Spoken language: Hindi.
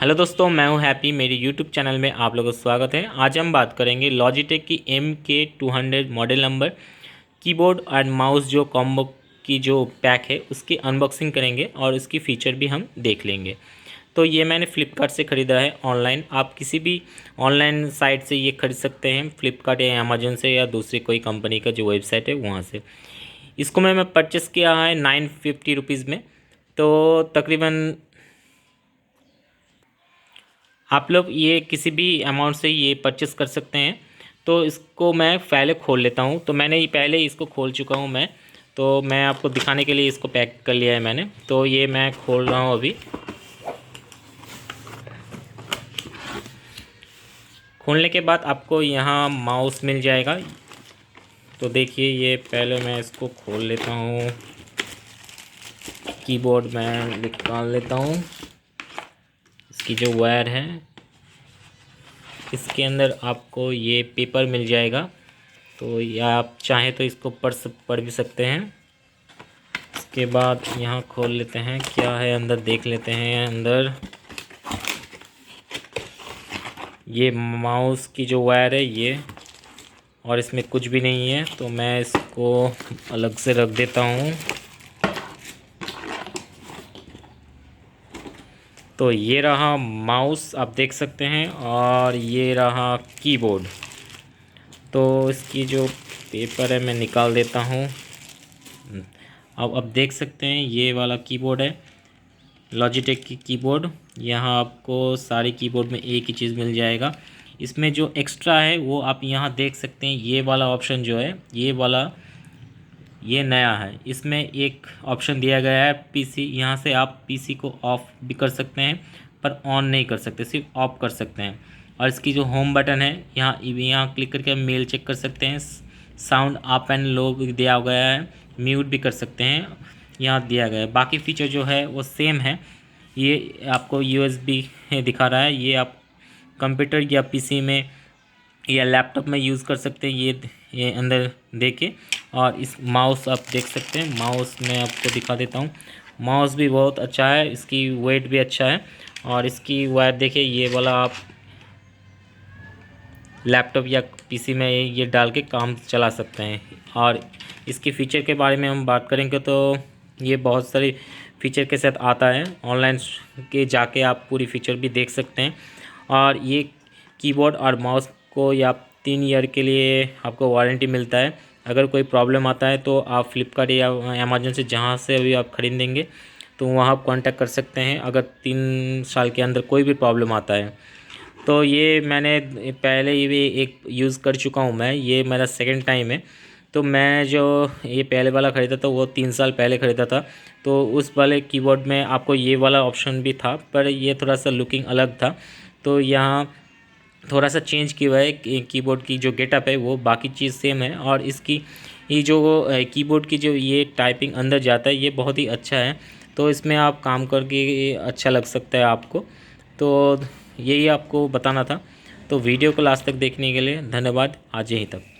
हेलो दोस्तों, मैं हूं हैप्पी। मेरी यूट्यूब चैनल में आप लोगों का स्वागत है। आज हम बात करेंगे लॉजिटेक की MK200 मॉडल नंबर कीबोर्ड और माउस जो कॉम्बो की जो पैक है उसकी अनबॉक्सिंग करेंगे और उसकी फ़ीचर भी हम देख लेंगे। तो ये मैंने फ़्लिपकार्ट से ख़रीदा है ऑनलाइन। आप किसी भी ऑनलाइन साइट से ये खरीद सकते हैं, फ़्लिपकार्ट या अमेजन से या दूसरी कोई कंपनी का जो वेबसाइट है वहाँ से। इसको मैं परचेस किया है 950 रुपीज़ में। तो तकरीबन आप लोग ये किसी भी अमाउंट से ये परचेस कर सकते हैं। तो इसको मैं पहले खोल लेता हूँ। तो मैंने ये पहले इसको खोल चुका हूँ मैं। तो मैं आपको दिखाने के लिए इसको पैक कर लिया है मैंने। तो ये मैं खोल रहा हूँ अभी। खोलने के बाद आपको यहाँ माउस मिल जाएगा। तो देखिए, ये पहले मैं इसको खोल लेता हूँ। कीबोर्ड मैं निकाल लेता हूँ। इसकी जो वायर है, इसके अंदर आपको ये पेपर मिल जाएगा। तो या आप चाहें तो इसको पढ़ भी सकते हैं। इसके बाद यहाँ खोल लेते हैं, क्या है अंदर देख लेते हैं। अंदर ये माउस की जो वायर है ये, और इसमें कुछ भी नहीं है। तो मैं इसको अलग से रख देता हूँ। तो ये रहा माउस, आप देख सकते हैं, और ये रहा कीबोर्ड। तो इसकी जो पेपर है मैं निकाल देता हूँ। अब देख सकते हैं ये वाला कीबोर्ड है, लॉजिटेक की कीबोर्ड। यहाँ आपको सारी कीबोर्ड में एक ही चीज़ मिल जाएगा। इसमें जो एक्स्ट्रा है वो आप यहाँ देख सकते हैं। ये वाला ऑप्शन जो है, ये वाला ये नया है। इसमें एक ऑप्शन दिया गया है पीसी। यहाँ से आप पीसी को ऑफ भी कर सकते हैं, पर ऑन नहीं कर सकते, सिर्फ ऑफ कर सकते हैं। और इसकी जो होम बटन है, यहाँ क्लिक करके हम मेल चेक कर सकते हैं। साउंड अप एंड लो भी दिया गया है, म्यूट भी कर सकते हैं, यहाँ दिया गया है। बाकी फीचर जो है वो सेम है। ये आपको USB दिखा रहा है। ये आप कंप्यूटर या पीसी में या लैपटॉप में यूज़ कर सकते हैं। ये अंदर देके। और इस माउस आप देख सकते हैं। माउस मैं आपको दिखा देता हूँ। माउस भी बहुत अच्छा है, इसकी वेट भी अच्छा है। और इसकी वायर देखिए, ये वाला आप लैपटॉप या पीसी में ये डाल के काम चला सकते हैं। और इसके फ़ीचर के बारे में हम बात करेंगे तो ये बहुत सारी फ़ीचर के साथ आता है। ऑनलाइन के जाके आप पूरी फ़ीचर भी देख सकते हैं। और ये कीबोर्ड और माउस को या 3 ईयर के लिए आपको वारंटी मिलता है। अगर कोई प्रॉब्लम आता है तो आप फ्लिपकार्ट या अमेजन से जहाँ से भी आप ख़रीदेंगे तो वहाँ आप कांटेक्ट कर सकते हैं, अगर 3 साल के अंदर कोई भी प्रॉब्लम आता है। तो ये मैंने पहले ही भी एक यूज़ कर चुका हूँ मैं, ये मेरा सेकंड टाइम है। तो मैं जो ये पहले वाला ख़रीदा था वो 3 साल पहले ख़रीदा था। तो उस वाले कीबोर्ड में आपको ये वाला ऑप्शन भी था, पर ये थोड़ा सा लुकिंग अलग था। तो यहाँ थोड़ा सा चेंज किया हुआ है। कीबोर्ड की जो गेटअप है वो बाकी चीज़ सेम है। और इसकी ये जो कीबोर्ड की जो ये टाइपिंग अंदर जाता है ये बहुत ही अच्छा है। तो इसमें आप काम करके अच्छा लग सकता है आपको। तो यही आपको बताना था। तो वीडियो को लास्ट तक देखने के लिए धन्यवाद। आज यहीं तक।